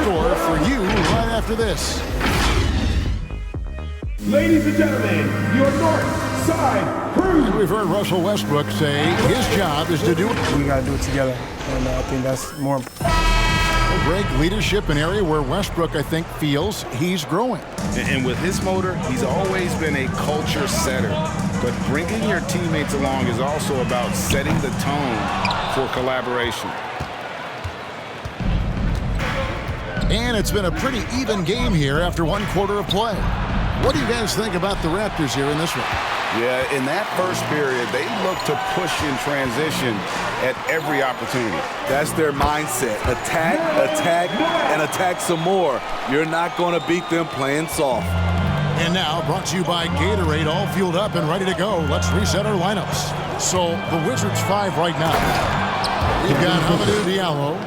store for you right after this. Ladies and gentlemen, your North Side Crew. And we've heard Russell Westbrook say his job is to do it. We got to do it together, and I think that's more important. Greg, leadership, an area where Westbrook, I think, feels he's growing. And with his motor, he's always been a culture setter. But bringing your teammates along is also about setting the tone for collaboration. And it's been a pretty even game here after one quarter of play. What do you guys think about the Raptors here in this one? Yeah, in that first period, they look to push in transition at every opportunity. That's their mindset. Attack, attack, and attack some more. You're not going to beat them playing soft. And now, brought to you by Gatorade, all fueled up and ready to go. Let's reset our lineups. So, the Wizards 5 right now. We've got Hamidou Diallo,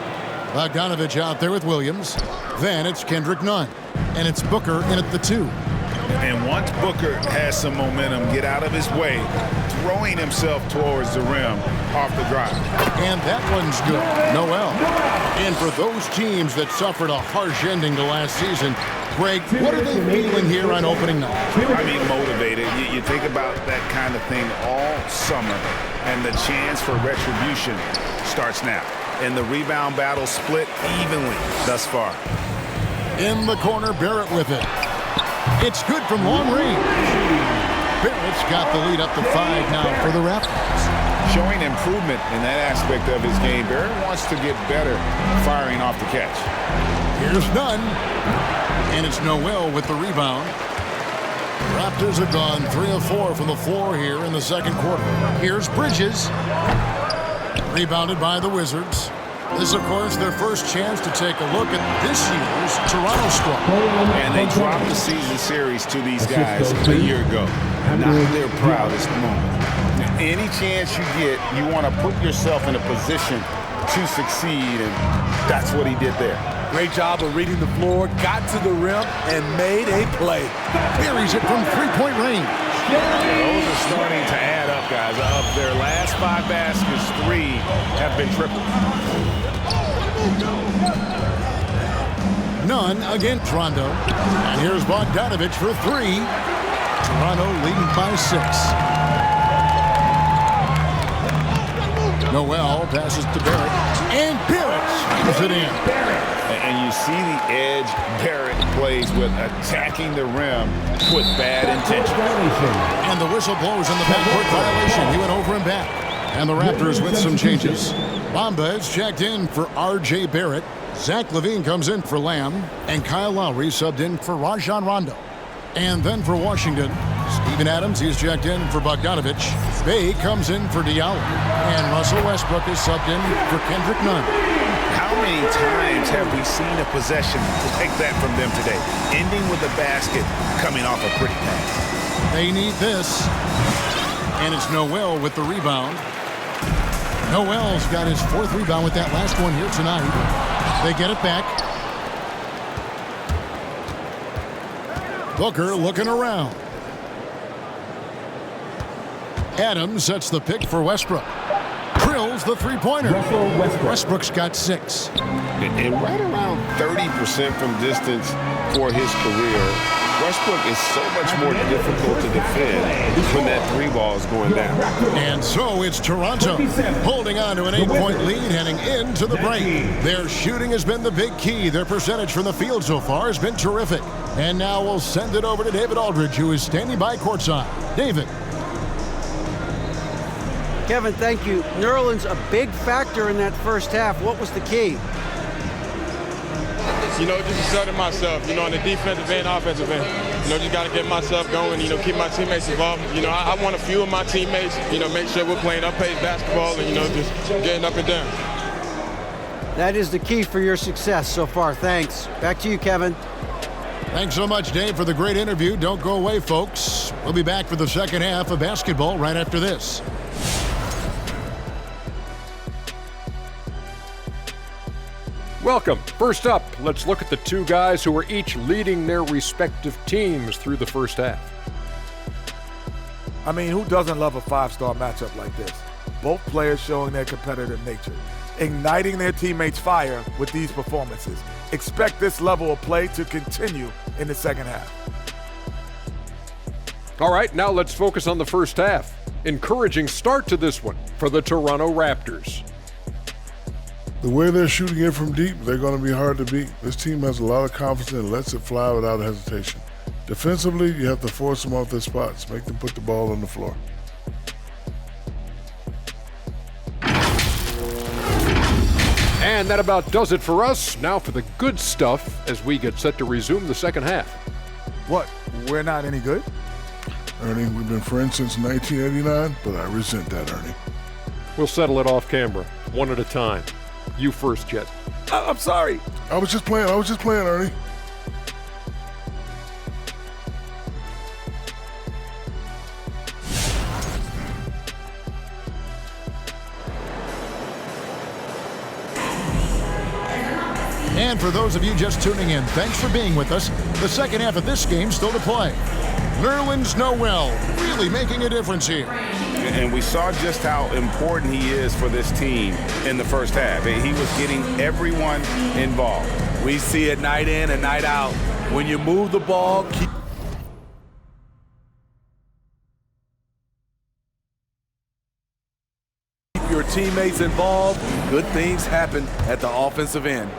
Bogdanovich out there with Williams. Then it's Kendrick Nunn. And it's Booker in at the 2. And once Booker has some momentum, get out of his way, throwing himself towards the rim off the drive. And that one's good. Noel. And for those teams that suffered a harsh ending to last season, Greg, what are they feeling here on opening night? I mean, motivated. You think about that kind of thing all summer, and the chance for retribution starts now. And the rebound battle split evenly thus far. In the corner, Barrett with it. It's good from long range. Barrett's got the lead up to 5 now for the Raptors. Showing improvement in that aspect of his game. Barrett wants to get better firing off the catch. Here's Nunn. And it's Noel with the rebound. Raptors have gone 3 of 4 from the floor here in the second quarter. Here's Bridges. Rebounded by the Wizards. This, of course, their first chance to take a look at this year's Toronto squad. And they dropped the season series to these guys a year ago. Not their proudest moment. Any chance you get, you want to put yourself in a position to succeed, and that's what he did there. Great job of reading the floor, got to the rim, and made a play. Buries it from three-point range. Those are starting to add up, guys. Of their last 5 baskets, 3 have been triple. None against Rondo. And here's Bogdanovich for 3. Toronto leading by 6. Noel passes to Barrett. And Barrett slams it in. And you see the edge Barrett plays with, attacking the rim with bad intention. And the whistle blows on the backcourt violation. He went over and back. And the Raptors with some changes. Bamba is checked in for R.J. Barrett. Zach LaVine comes in for Lamb. And Kyle Lowry subbed in for Rajon Rondo. And then for Washington, Steven Adams, he's checked in for Bogdanovich. Bay comes in for Diallo. And Russell Westbrook is subbed in for Kendrick Nunn. How many times have we seen a possession like that from them today? Ending with a basket, coming off a pretty pass. They need this. And it's Noel with the rebound. Noel's got his 4th rebound with that last one here tonight. They get it back. Booker looking around. Adams sets the pick for Westbrook. Drills the three-pointer. Westbrook's got 6. And right around 30% from distance for his career. Westbrook is so much more difficult to defend when that 3 ball is going down. And so it's Toronto holding on to an 8-point lead heading into the break. Their shooting has been the big key. Their percentage from the field so far has been terrific. And now we'll send it over to David Aldridge, who is standing by courtside. David. Kevin, thank you. Nerlens, a big factor in that first half. What was the key? Just asserting myself, on the defensive end, offensive end. Just got to get myself going, keep my teammates involved. I want to fuel my teammates, make sure we're playing up-pace basketball and, just getting up and down. That is the key for your success so far. Thanks. Back to you, Kevin. Thanks so much, Dave, for the great interview. Don't go away, folks. We'll be back for the second half of basketball right after this. Welcome. First up, let's look at the 2 guys who are each leading their respective teams through the first half. I mean, who doesn't love a 5-star matchup like this? Both players showing their competitive nature. igniting their teammates' fire with these performances. Expect this level of play to continue in the second half. All right, now let's focus on the first half. Encouraging start to this one for the Toronto Raptors. The way they're shooting it from deep, they're going to be hard to beat. This team has a lot of confidence and lets it fly without hesitation. Defensively, you have to force them off their spots, make them put the ball on the floor. And that about does it for us. Now for the good stuff as we get set to resume the second half. What, we're not any good? Ernie, we've been friends since 1989, but I resent that, Ernie. We'll settle it off camera, one at a time. You first, Jet. I'm sorry. I was just playing, Ernie. And for those of you just tuning in, thanks for being with us. The second half of this game still to play. Nerlens Noel really making a difference here. And we saw just how important he is for this team in the first half. He was getting everyone involved. We see it night in and night out. When you move the ball, keep your teammates involved, good things happen at the offensive end.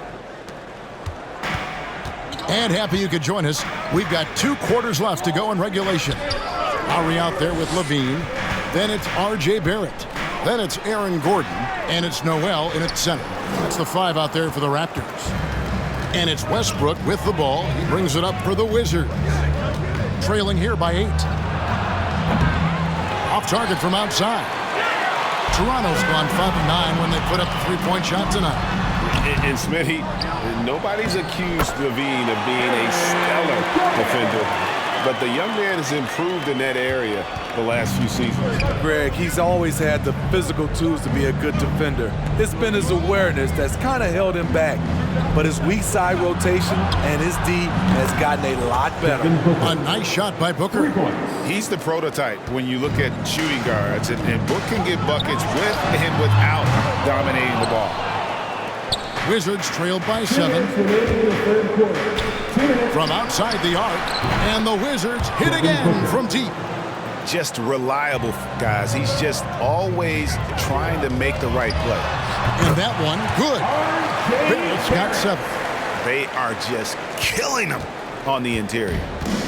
And happy you could join us. We've got 2 quarters left to go in regulation. Lowry out there with Levine. Then it's R.J. Barrett. Then it's Aaron Gordon. And it's Noel in at center. That's the 5 out there for the Raptors. And it's Westbrook with the ball. He brings it up for the Wizards. Trailing here by 8. Off target from outside. Toronto's gone 5 of 9 when they put up the 3-point shot tonight. And Smitty, nobody's accused Levine of being a stellar defender, but the young man has improved in that area the last few seasons. Greg, he's always had the physical tools to be a good defender. It's been his awareness that's kind of held him back, but his weak side rotation and his D has gotten a lot better. A nice shot by Booker. He's the prototype when you look at shooting guards, and Book can get buckets with and without dominating the ball. Wizards trailed by 7. From outside the arc, and the Wizards hit again from deep. Just reliable, guys. He's just always trying to make the right play. And that one, good. Barrett's got 7. They are just killing them on the interior.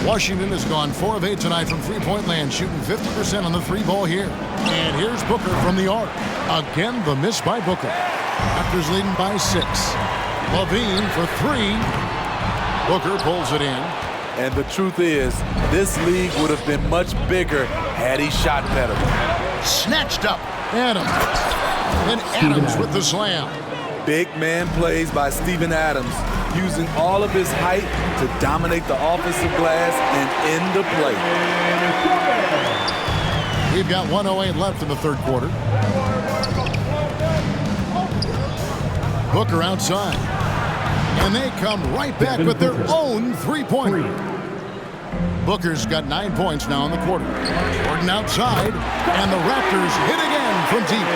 Washington has gone 4 of 8 tonight from three-point land, shooting 50% on the 3-ball here. And here's Booker from the arc. Again, the miss by Booker. Raptors leading by 6. Levine for 3. Booker pulls it in. And the truth is, this league would have been much bigger had he shot better. Snatched up. Adams. Then Adams with the slam. Big man plays by Steven Adams, using all of his height to dominate the offensive glass and end the play. We've got 1:08 left in the third quarter. Booker outside. And they come right back with their own three-pointer. Booker's got 9 points now in the quarter. Gordon outside, and the Raptors hit again from deep.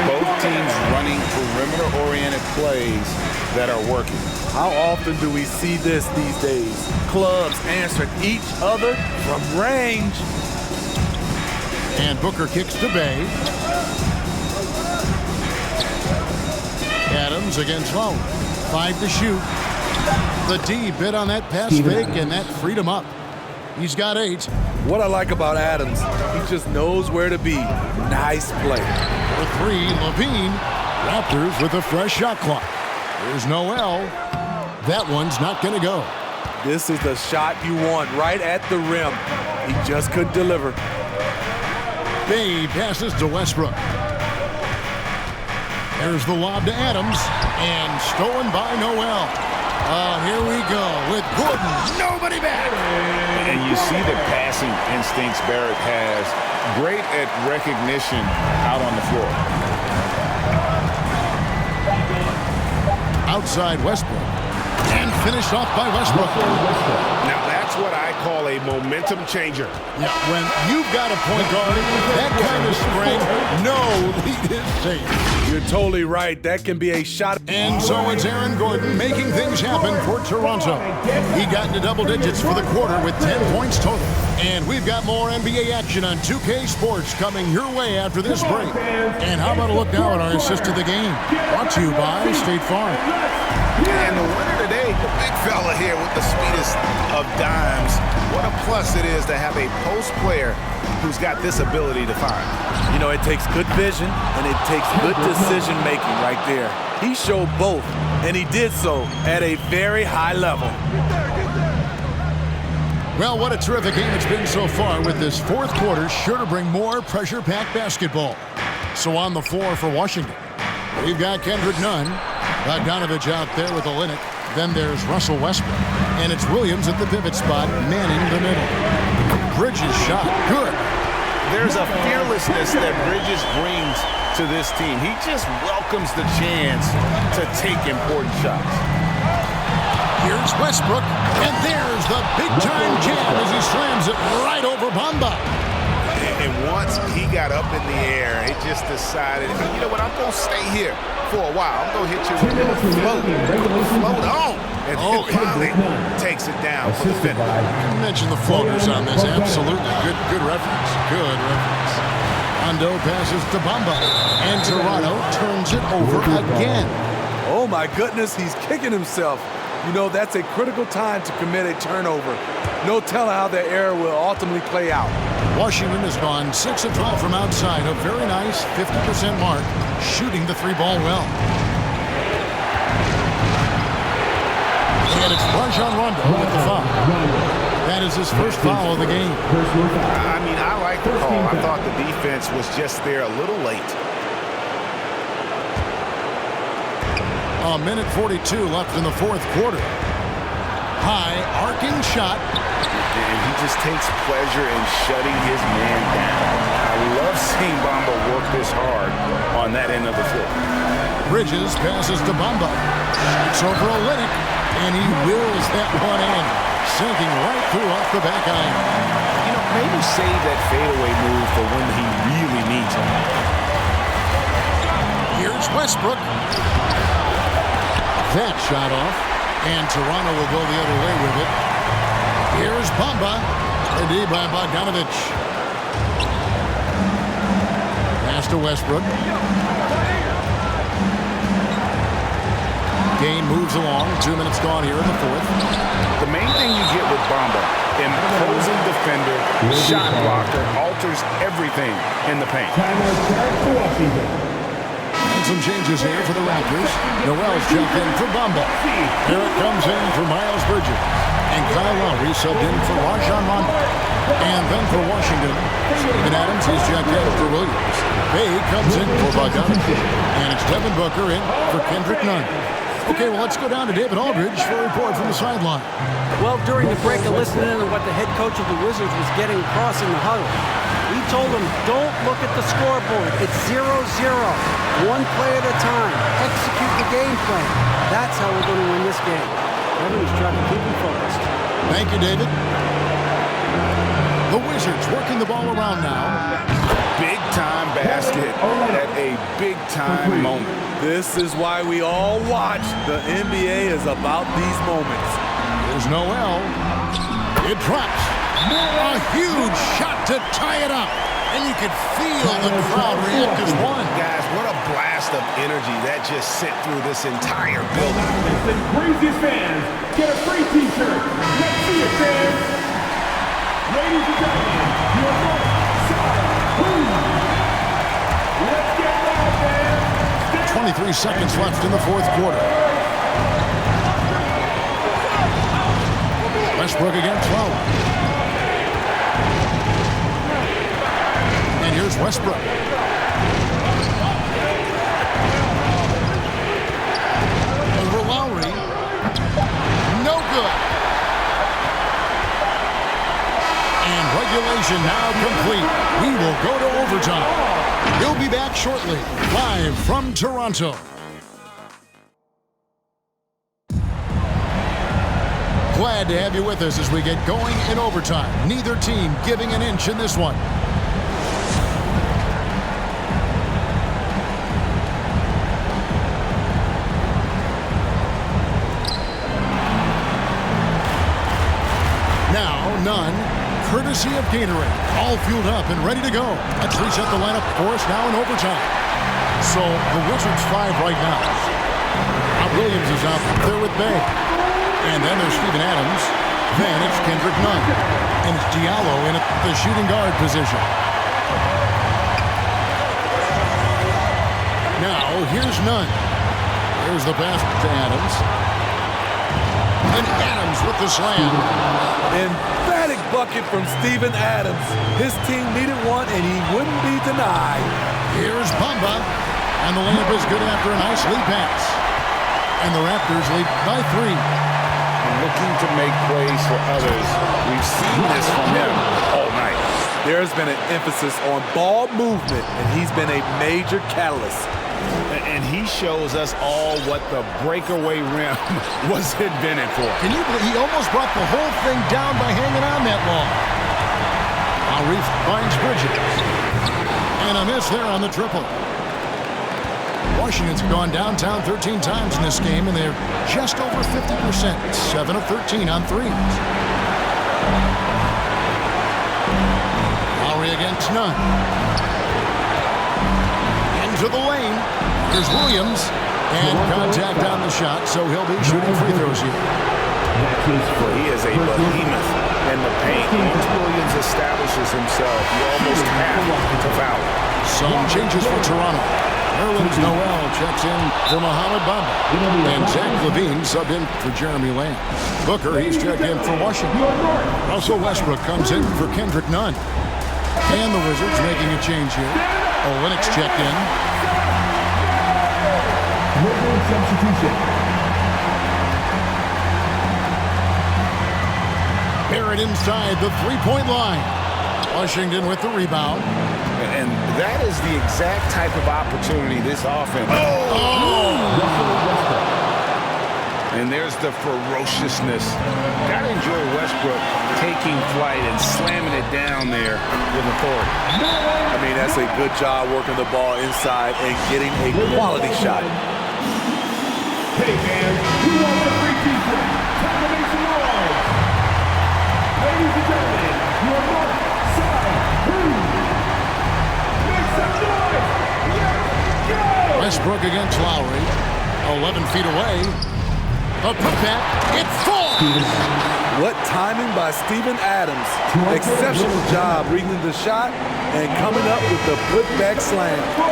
Both teams running perimeter-oriented plays that are working. How often do we see this these days? Clubs answering each other from range. And Booker kicks to Bay. Adams against Lowry. 5 to shoot. The D bit on that pass fake, and that freed him up. He's got 8. What I like about Adams, he just knows where to be. Nice play. For 3, Levine. Raptors with a fresh shot clock. There's Noel. That one's not going to go. This is the shot you want right at the rim. He just couldn't deliver. Bay passes to Westbrook. There's the lob to Adams, and stolen by Noel. Here we go with Gordon. Nobody back. And you see the passing instincts Barrett has. Great at recognition out on the floor. Outside Westbrook. And finished off by Westbrook. Now that's That's what I call a momentum changer. Yeah, when you've got a point guard, that kind of strength, no lead is safe. You're totally right. That can be a shot. And so it's Aaron Gordon making things happen for Toronto. He got into double digits for the quarter with 10 points total. And we've got more NBA action on 2K Sports coming your way after this break. And how about a look now at our assist of the game? Brought to you by State Farm. And the winner today, the big fella here with the sweetest of dimes. What a plus it is to have a post player who's got this ability to find. You know, it takes good vision and it takes good decision making right there. He showed both, and he did so at a very high level. Well, what a terrific game it's been so far, with this fourth quarter sure to bring more pressure-packed basketball. So on the floor for Washington, we've got Kendrick Nunn, Bogdanovich out there with Olynyk. Then there's Russell Westbrook, and it's Williams at the pivot spot, manning the middle. Bridges shot, good. There's a fearlessness that Bridges brings to this team. He just welcomes the chance to take important shots. Here's Westbrook, and there's the big-time jam as he slams it right over Bamba. And once he got up in the air, he just decided, you know what, I'm going to stay here for a while. I'm going to hit you with a little float on. And finally takes it down for the finish. You mentioned the floaters on this. Absolutely. Good reference. Good reference. Hondo passes to Bamba, and Toronto turns it over again. Oh, my goodness, he's kicking himself. You know, that's a critical time to commit a turnover. No telling how that error will ultimately play out. Washington has gone 6 of 12 from outside, a very nice 50% mark, shooting the three ball well. And it's Rajon Rondo with the foul. That is his first foul of the game. I mean, I like the call. I thought the defense was just there a little late. A minute 42 left in the fourth quarter. High arcing shot. And he just takes pleasure in shutting his man down. I love seeing Bamba work this hard on that end of the floor. Bridges passes to Bamba. It's over Olynyk, and he wills that one in, sinking right through off the back iron. You know, maybe save that fadeaway move for when he really needs it. Here's Westbrook. That shot off, and Toronto will go the other way with it. Here's Bamba, ready by Bogdanovich. Pass to Westbrook. Game moves along. 2 minutes gone here in the fourth. The main thing you get with Bamba, imposing defender, shot blocker, alters everything in the paint. Some changes here for the Raptors. Noel's jumped in for Bamba. Here it comes in for Miles Bridges. And Kyle Lowry subbed in for Rajon Rondo. And then for Washington, Steven Adams is checked in for Williams. Bay comes in for Bogdanovich. And it's Devin Booker in for Kendrick Nunn. Okay, well, let's go down to David Aldridge for a report from the sideline. Well, during the break, I listened in to what the head coach of the Wizards was getting across in the huddle. He told them, don't look at the scoreboard. It's 0-0. One play at a time. Execute the game plan. That's how we're going to win this game. Everyone's trying to keep them focused. Thank you, David. The Wizards working the ball around now. Big-time basket at a big-time moment. This is why we all watch. The NBA is about these moments. There's Noel. It drops. A huge shot to tie it up. And you could feel the crowd react as one. Guys, what a blast of energy that just sent through this entire building. The craziest fans get a free t-shirt. Let's see it, fans. Ladies and gentlemen, your north side queen. Let's get loud, fans. 23 seconds left in the fourth quarter. Westbrook against Lowry. And here's Westbrook. Over Lowry. No good. And regulation now complete. We will go to overtime. He'll be back shortly, live from Toronto. Glad to have you with us as we get going in overtime. Neither team giving an inch in this one. Now, none, courtesy of Gatorade. All fueled up and ready to go. Let's reset the lineup for us now in overtime. So, the Wizards 5 right now. Williams is out there with Bay. And then there's Steven Adams. Then it's Kendrick Nunn. And it's Diallo in the shooting guard position. Now, here's Nunn. There's the pass to Adams. And Adams with the slam. Emphatic bucket from Steven Adams. His team needed one, and he wouldn't be denied. Here's Bamba. And the layup is good after a nice lead pass. And the Raptors lead by 3. Looking to make plays for others. We've seen this from him all night. There's been an emphasis on ball movement, and he's been a major catalyst. And he shows us all what the breakaway rim was invented for. Can you believe he almost brought the whole thing down by hanging on that long? Arif finds Bridges. And a miss there on the triple. Washington's gone downtown 13 times in this game, and they're just over 50%. 7 of 13 on threes. Lowry against Nunn. Into the lane. Here's Williams. And contact on the shot, so he'll be shooting free throws here. He is a behemoth in the paint. Once Williams establishes himself, you almost have to foul him. Some changes for Toronto. Nerlens Noel checks in for Mohamed Bamba. And Zach LaVine subbed in for Jeremy Lamb. Booker, he's checked in for Washington. Russell Westbrook comes in for Kendrick Nunn. And the Wizards making a change here. Olynyk checked in. Substitution. Barrett inside the three-point line. Washington with the rebound. And that is the exact type of opportunity this offense. And there's the ferociousness. Gotta enjoy Westbrook taking flight and slamming it down there with authority. I mean, that's a good job working the ball inside and getting a quality shot. Hey, man, we want the free teacher. Time to make some noise. Ladies and gentlemen, your north side crew. Make some noise. Let's go. Westbrook against Lowry. 11 feet away. A putback. It falls. What timing by Steven Adams. Exceptional job reading the shot and coming up with the putback slam. Come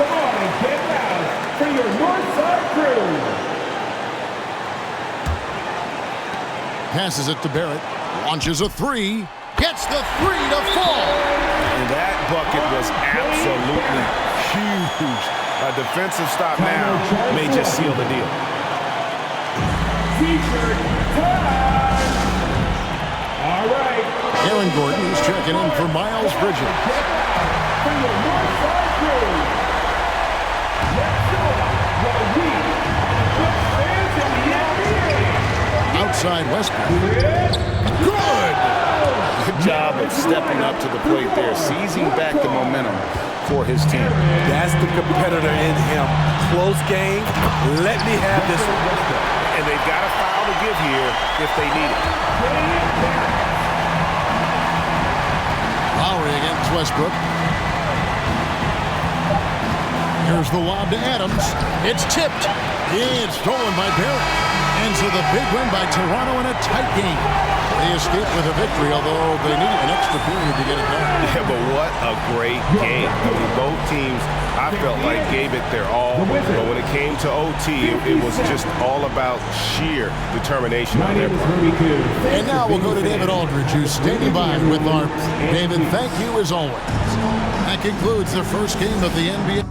on and get loud for your north side crew. Passes it to Barrett. Launches a three. Gets the three to fall. And that bucket was absolutely huge. A defensive stop now may just seal the deal. T-shirt time. All right. Aaron Gordon is checking in for Miles Bridges. For your north side crew. Let's go. While we are fans in the NBA. Outside Westbrook. Good! Good job of stepping up to the plate there, seizing back the momentum for his team. That's the competitor in him. Close game. Let me have this one. And they've got a foul to give here if they need it. Lowry against Westbrook. Here's the lob to Adams. It's tipped. It's stolen by Barrett. And so the big win by Toronto in a tight game. They escaped with a victory, although they needed an extra period to get it done. Yeah, but what a great game. I mean, both teams, I felt like, gave it their all. But when it came to OT, it was just all about sheer determination on their part. And now we'll go to David Aldridge, who's standing by with our David, thank you as always. That concludes the first game of the NBA.